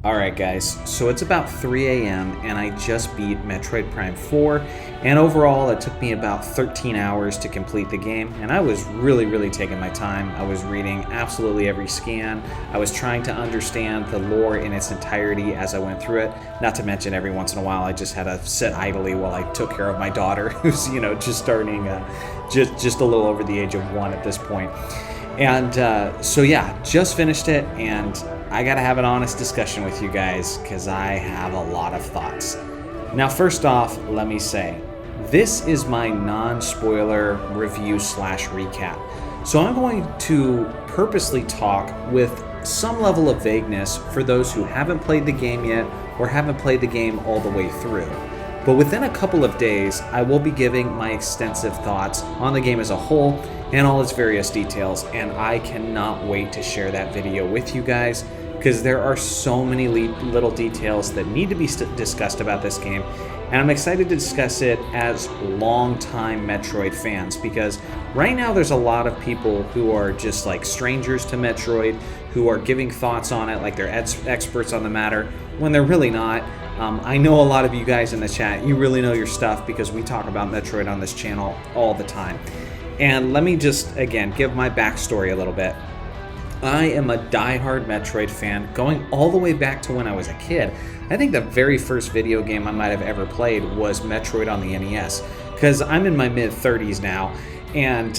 Alright guys, so it's about 3 a.m. and I just beat Metroid Prime 4, and overall it took me about 13 hours to complete the game, and I was really taking my time. I was reading absolutely every scan. I was trying to understand the lore in its entirety as I went through it, not to mention every once in a while I just had to sit idly while I took care of my daughter who's, just starting, just a little over the age of 1 at this point. And so yeah, just finished it, and I gotta have an honest discussion with you guys because I have a lot of thoughts. Now, first off, let me say, this is my non-spoiler review / recap. So I'm going to purposely talk with some level of vagueness for those who haven't played the game yet or haven't played the game all the way through. But within a couple of days, I will be giving my extensive thoughts on the game as a whole and all its various details, and I cannot wait to share that video with you guys because there are so many little details that need to be discussed about this game, and I'm excited to discuss it as longtime Metroid fans because right now there's a lot of people who are just like strangers to Metroid who are giving thoughts on it like they're experts on the matter when they're really not. I know a lot of you guys in the chat, you really know your stuff because we talk about Metroid on this channel all the time. And let me just, again, give my backstory a little bit. I am a diehard Metroid fan going all the way back to when I was a kid. I think the very first video game I might have ever played was Metroid on the NES because I'm in my mid-30s now, and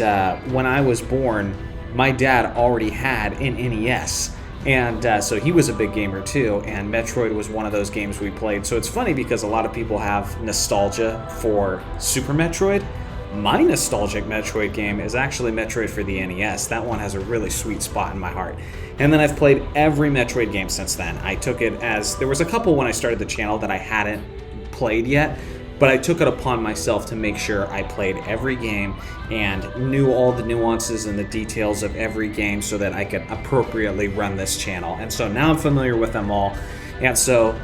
when I was born, my dad already had an NES. And so he was a big gamer too, and Metroid was one of those games we played. So it's funny because a lot of people have nostalgia for Super Metroid. My nostalgic Metroid game is actually Metroid for the NES. That one has a really sweet spot in my heart. And then I've played every Metroid game since then. I took it as, there was a couple when I started the channel that I hadn't played yet, but I took it upon myself to make sure I played every game and knew all the nuances and the details of every game so that I could appropriately run this channel. And so now I'm familiar with them all. And so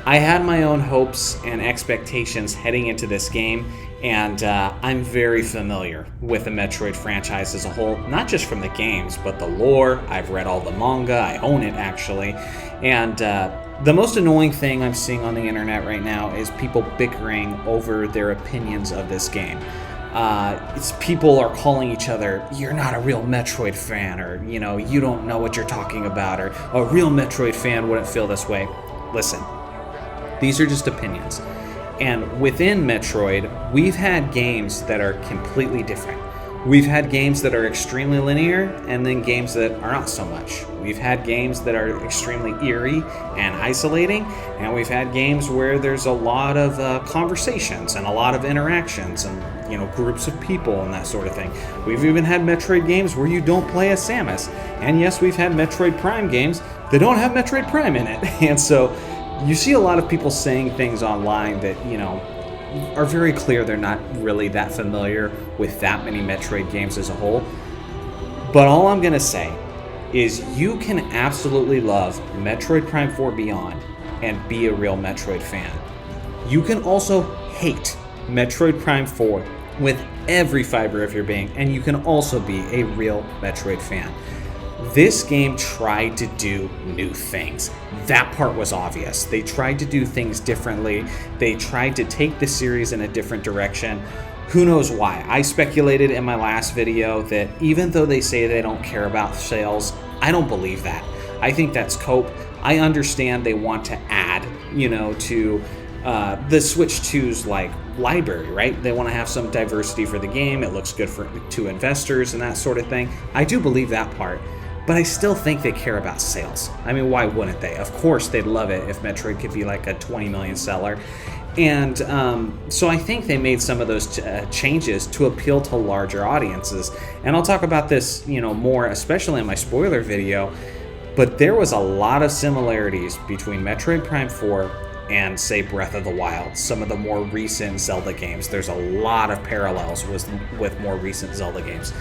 I had my own hopes and expectations heading into this game, and I'm very familiar with the Metroid franchise as a whole, not just from the games, but the lore. I've read all the manga, I own it actually, and the most annoying thing I'm seeing on the internet right now is people bickering over their opinions of this game. It's people are calling each other, you're not a real Metroid fan, or you don't know what you're talking about, or a real Metroid fan wouldn't feel this way. Listen, these are just opinions. And within Metroid, we've had games that are completely different. We've had games that are extremely linear, and then games that are not so much. We've had games that are extremely eerie and isolating, and we've had games where there's a lot of conversations and a lot of interactions and groups of people and that sort of thing. We've even had Metroid games where you don't play as Samus. And yes, we've had Metroid Prime games that don't have Metroid Prime in it. And so you see a lot of people saying things online that, are very clear they're not really that familiar with that many Metroid games as a whole. But all I'm going to say is you can absolutely love Metroid Prime 4 Beyond and be a real Metroid fan. You can also hate Metroid Prime 4 with every fiber of your being, and you can also be a real Metroid fan. This game tried to do new things. That part was obvious. They tried to do things differently. They tried to take the series in a different direction. Who knows why? I speculated in my last video that even though they say they don't care about sales, I don't believe that. I think that's cope. I understand they want to add, to the Switch 2's library, right? They want to have some diversity for the game. It looks good to investors and that sort of thing. I do believe that part. But I still think they care about sales. I mean, why wouldn't they? Of course they'd love it if Metroid could be like a 20 million seller. And so I think they made some of those changes to appeal to larger audiences. And I'll talk about this, more, especially in my spoiler video. But there was a lot of similarities between Metroid Prime 4 and, say, Breath of the Wild, some of the more recent Zelda games. There's a lot of parallels with more recent Zelda games.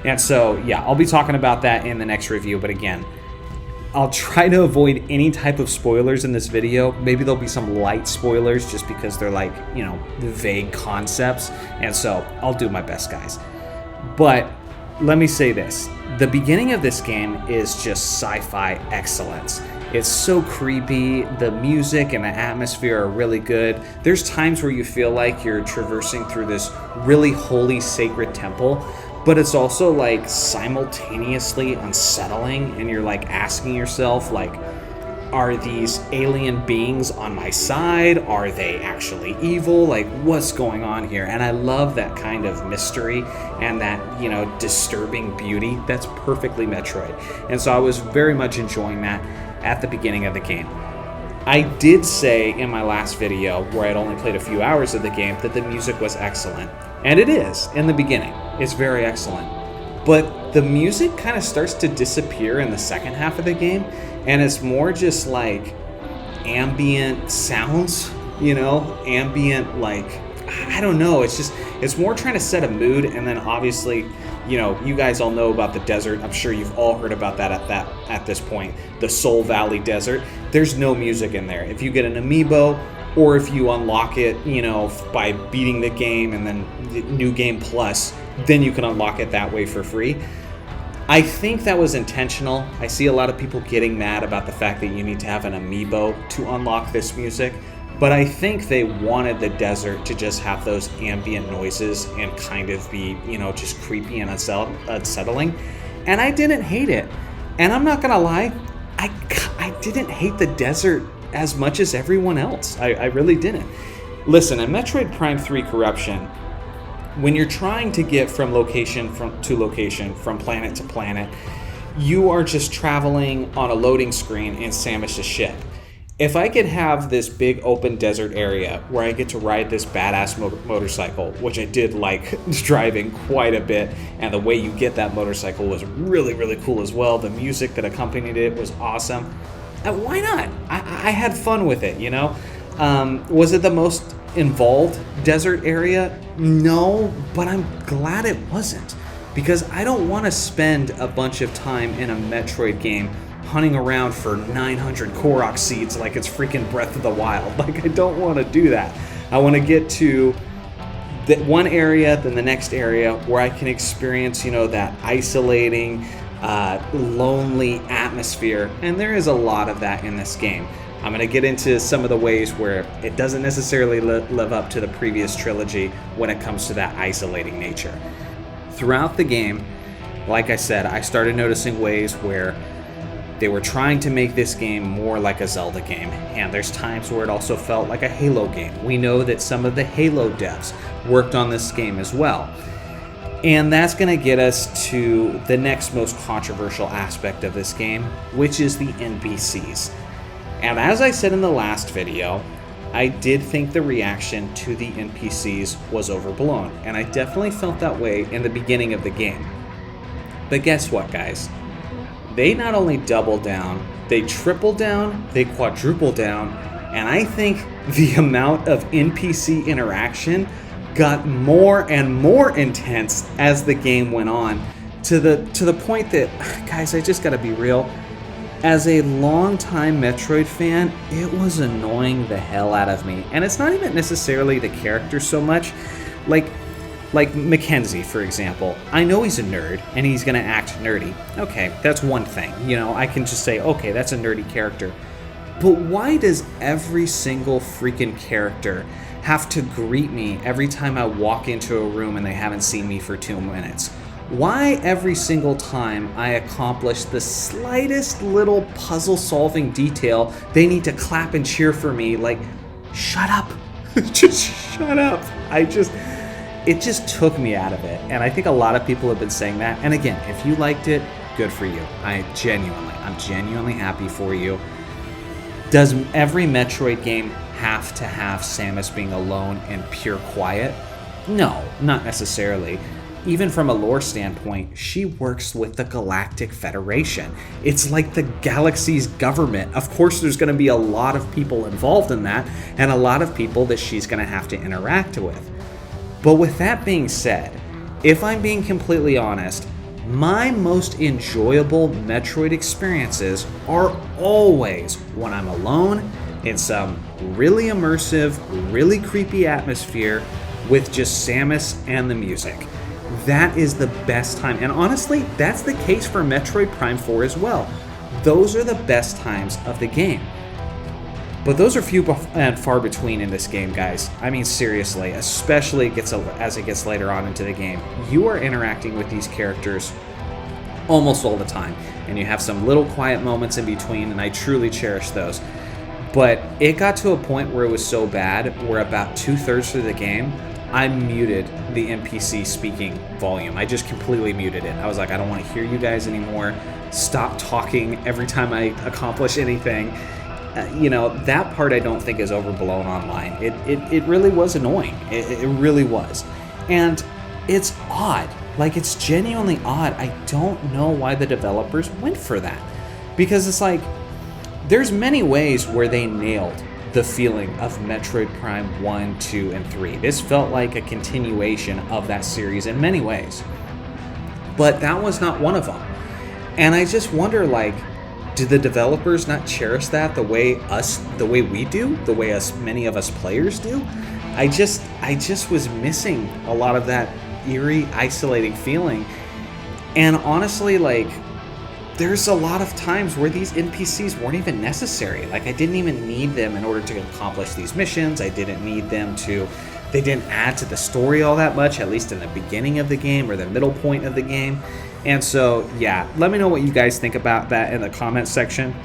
And so, yeah, I'll be talking about that in the next review, but again, I'll try to avoid any type of spoilers in this video. Maybe there'll be some light spoilers just because they're vague concepts, and so I'll do my best, guys. But let me say this. The beginning of this game is just sci-fi excellence. It's so creepy. The music and the atmosphere are really good. There's times where you feel like you're traversing through this really holy, sacred temple, but it's also like simultaneously unsettling, and you're like asking yourself, like, are these alien beings on my side? Are they actually evil? Like, what's going on here? And I love that kind of mystery and that, disturbing beauty. That's perfectly Metroid. And so I was very much enjoying that at the beginning of the game. I did say in my last video, where I'd only played a few hours of the game, that the music was excellent. And it is in the beginning. It's very excellent. But the music kind of starts to disappear in the second half of the game, and it's more just like ambient sounds, ambient, like, I don't know, it's more trying to set a mood. And then obviously, you guys all know about the desert. I'm sure you've all heard about that at this point, the Soul Valley Desert. There's no music in there. If you get an amiibo, or if you unlock it, by beating the game and then the New Game Plus, then you can unlock it that way for free. I think that was intentional. I see a lot of people getting mad about the fact that you need to have an amiibo to unlock this music, but I think they wanted the desert to just have those ambient noises and kind of be, just creepy and unsettling. And I didn't hate it. And I'm not gonna lie, I didn't hate the desert as much as everyone else. I really didn't. Listen, in Metroid Prime 3 Corruption, when you're trying to get from location to location, from planet to planet, you are just traveling on a loading screen in Samus' ship. If I could have this big open desert area where I get to ride this badass motorcycle, which I did like driving quite a bit, and the way you get that motorcycle was really, really cool as well. The music that accompanied it was awesome. Why not? I had fun with it, Was it the most involved desert area? No, but I'm glad it wasn't, because I don't want to spend a bunch of time in a Metroid game hunting around for 900 Korok seeds like it's freaking Breath of the Wild. Like, I don't want to do that. I want to get to that one area, then the next area, where I can experience, that isolating, lonely atmosphere, and there is a lot of that in this game. I'm going to get into some of the ways where it doesn't necessarily live up to the previous trilogy when it comes to that isolating nature. Throughout the game, like I said, I started noticing ways where they were trying to make this game more like a Zelda game, and there's times where it also felt like a Halo game. We know that some of the Halo devs worked on this game as well. And that's going to get us to the next most controversial aspect of this game, which is the NPCs. And as I said in the last video, I did think the reaction to the NPCs was overblown, and I definitely felt that way in the beginning of the game. But guess what, guys? They not only double down, they triple down, they quadruple down, and I think the amount of NPC interaction got more and more intense as the game went on, to the point that, guys, I just gotta be real, as a longtime Metroid fan, it was annoying the hell out of me. And it's not even necessarily the character so much. Like Mackenzie, for example. I know he's a nerd, and he's gonna act nerdy. Okay, that's one thing. I can just say, okay, that's a nerdy character. But why does every single freaking character have to greet me every time I walk into a room and they haven't seen me for 2 minutes? Why every single time I accomplish the slightest little puzzle-solving detail, they need to clap and cheer for me? Like, shut up. Just shut up. It just took me out of it. And I think a lot of people have been saying that. And again, if you liked it, good for you. I'm genuinely happy for you. Does every Metroid game have to have Samus being alone and pure quiet? No, not necessarily. Even from a lore standpoint, she works with the Galactic Federation. It's like the galaxy's government. Of course, there's going to be a lot of people involved in that, and a lot of people that she's going to have to interact with. But with that being said, if I'm being completely honest, my most enjoyable Metroid experiences are always when I'm alone in some really immersive, really creepy atmosphere with just Samus and the music. That is the best time. And honestly, that's the case for Metroid Prime 4 as well. those are the best times of the game. But those are few and far between in this game, guys. I mean, seriously, especially as it gets later on into the game. You are interacting with these characters almost all the time, and you have some little quiet moments in between, and I truly cherish those. But it got to a point where it was so bad, where about 2/3 through the game, I muted the NPC speaking volume. I just completely muted it. I was like, I don't want to hear you guys anymore. Stop talking every time I accomplish anything. That part I don't think is overblown online. It really was annoying. It really was. And it's odd. Like, it's genuinely odd. I don't know why the developers went for that. Because it's like, there's many ways where they nailed the feeling of Metroid Prime 1, 2, and 3. This felt like a continuation of that series in many ways. But that was not one of them. And I just wonder, like, do the developers not cherish that the way we do, the way many of us players do? I just was missing a lot of that eerie, isolating feeling. And honestly, like, there's a lot of times where these NPCs weren't even necessary. Like, I didn't even need them in order to accomplish these missions. I didn't need them they didn't add to the story all that much, at least in the beginning of the game or the middle point of the game. And so, yeah, let me know what you guys think about that in the comments section.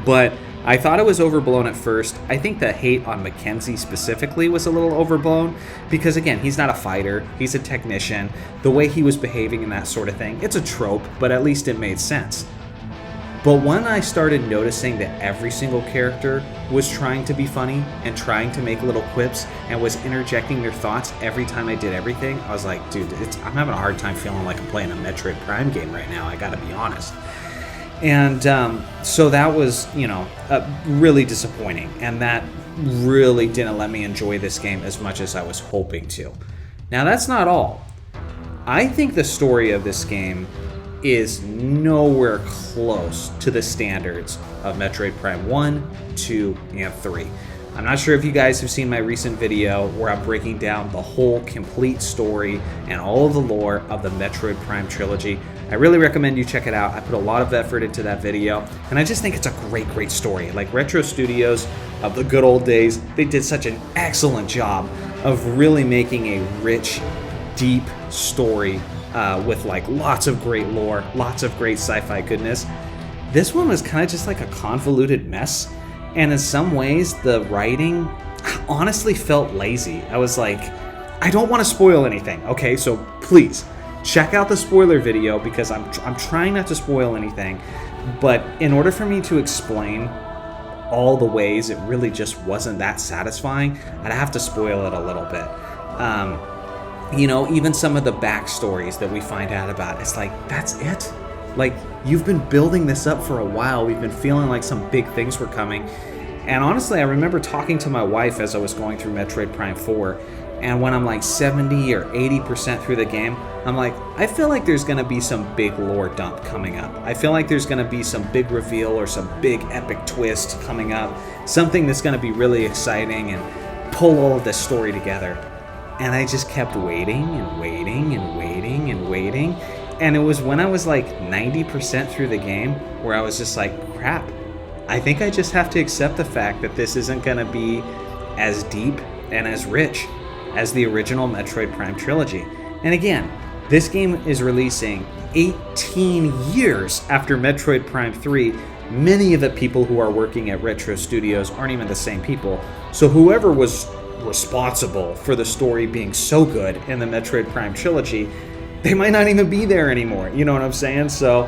But I thought it was overblown at first. I think the hate on Mackenzie specifically was a little overblown because, again, he's not a fighter. He's a technician. The way he was behaving and that sort of thing, it's a trope, but at least it made sense. But when I started noticing that every single character was trying to be funny and trying to make little quips and was interjecting their thoughts every time I did everything, I was like, dude, I'm having a hard time feeling like I'm playing a Metroid Prime game right now. I gotta be honest. And so that was, really disappointing. And that really didn't let me enjoy this game as much as I was hoping to. Now, that's not all. I think the story of this game is nowhere close to the standards of Metroid Prime 1, 2, and 3. I'm not sure if you guys have seen my recent video where I'm breaking down the whole complete story and all of the lore of the Metroid Prime trilogy. I really recommend you check it out. I put a lot of effort into that video, and I just think it's a great story. Like, Retro Studios of the good old days, they did such an excellent job of really making a rich, deep story with like lots of great lore, lots of great sci-fi goodness. This one was kind of just like a convoluted mess, and in some ways the writing honestly felt lazy. I was like, I don't want to spoil anything, okay? So please check out the spoiler video because I'm trying not to spoil anything, but in order for me to explain all the ways it really just wasn't that satisfying, I'd have to spoil it a little bit. Even some of the backstories that we find out about, it's like, that's it? Like, you've been building this up for a while. We've been feeling like some big things were coming. And honestly, I remember talking to my wife as I was going through Metroid Prime 4, and when I'm like 70 or 80% through the game, I'm like, I feel like there's going to be some big lore dump coming up. I feel like there's going to be some big reveal or some big epic twist coming up, something that's going to be really exciting and pull all of this story together. And I just kept waiting and waiting and waiting and waiting. And it was when I was like 90% through the game where I was just like, crap, I think I just have to accept the fact that this isn't going to be as deep and as rich as the original Metroid Prime trilogy. And again, this game is releasing 18 years after Metroid Prime 3. Many of the people who are working at Retro Studios aren't even the same people. So whoever was responsible for the story being so good in the Metroid Prime trilogy, they might not even be there anymore. You know what I'm saying? So,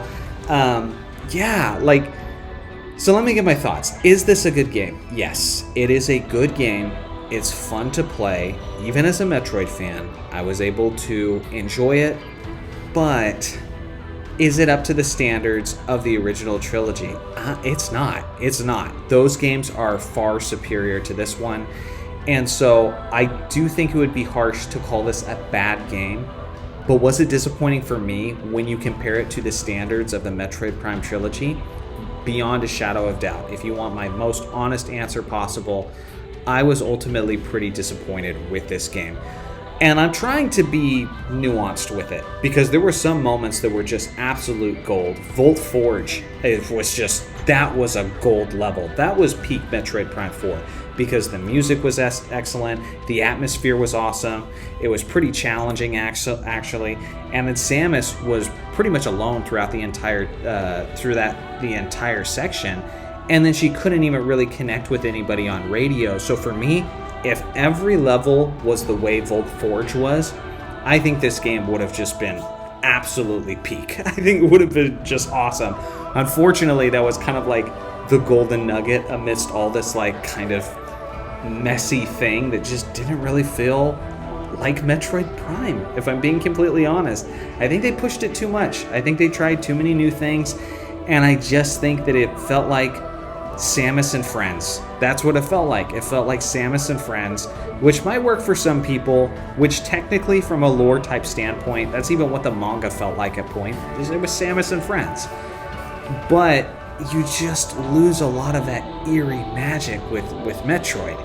so let me get my thoughts. Is this a good game? Yes, it is a good game. It's fun to play. Even as a Metroid fan, I was able to enjoy it, but is it up to the standards of the original trilogy? It's not. It's not. Those games are far superior to this one. And so I do think it would be harsh to call this a bad game, but was it disappointing for me when you compare it to the standards of the Metroid Prime trilogy? Beyond a shadow of doubt. If you want my most honest answer possible, I was ultimately pretty disappointed with this game. And I'm trying to be nuanced with it because there were some moments that were just absolute gold. Volt Forge, it was just, that was a gold level. That was peak Metroid Prime 4 because the music was excellent, the atmosphere was awesome, it was pretty challenging actually, and then Samus was pretty much alone throughout the entire the entire section, and then she couldn't even really connect with anybody on radio. So for me, if every level was the way Volt Forge was, I think this game would have just been absolutely peak. I think it would have been just awesome. Unfortunately, that was kind of like the golden nugget amidst all this like kind of messy thing that just didn't really feel like Metroid Prime, if I'm being completely honest. I think they pushed it too much. I think they tried too many new things, and I just think that it felt like Samus and Friends. That's what it felt like. It felt like Samus and Friends, which might work for some people, which technically from a lore type standpoint, that's even what the manga felt like at point. It was Samus and Friends. But you just lose a lot of that eerie magic with Metroid.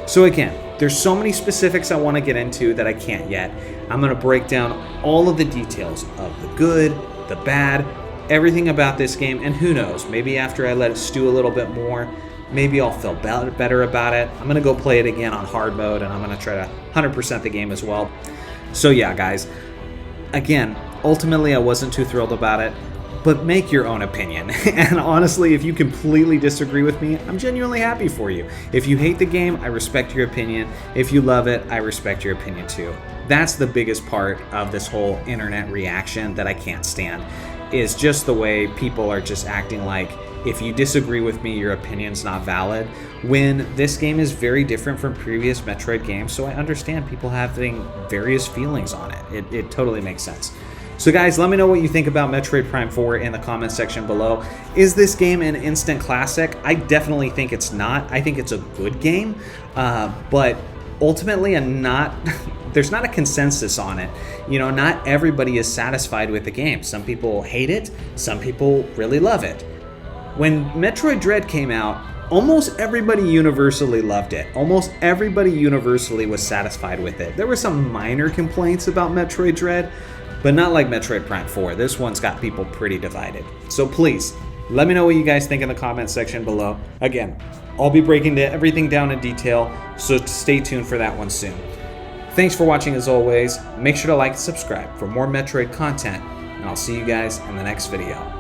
So again, there's so many specifics I want to get into that I can't yet. I'm going to break down all of the details of the good, the bad, everything about this game, and who knows, maybe after I let it stew a little bit more, maybe I'll feel better about it. I'm going to go play it again on hard mode, and I'm going to try to 100% the game as well. So yeah, guys, again, ultimately I wasn't too thrilled about it, but make your own opinion. And honestly, if you completely disagree with me, I'm genuinely happy for you. If you hate the game, I respect your opinion. If you love it, I respect your opinion too. That's the biggest part of this whole internet reaction that I can't stand, is just the way people are just acting like if you disagree with me, your opinion's not valid, when this game is very different from previous Metroid games. So I understand people having various feelings on it. It totally makes sense. So guys, let me know what you think about Metroid Prime 4 in the comments section below. Is this game an instant classic? I definitely think it's not. I think it's a good game, but ultimately there's not a consensus on it. You know, not everybody is satisfied with the game. Some people hate it, some people really love it. When Metroid Dread came out, almost everybody universally loved it. Almost everybody universally was satisfied with it. There were some minor complaints about Metroid Dread, but not like Metroid Prime 4. This one's got people pretty divided. So please, let me know what you guys think in the comments section below. Again, I'll be breaking everything down in detail, so stay tuned for that one soon. Thanks for watching as always. Make sure to like and subscribe for more Metroid content, and I'll see you guys in the next video.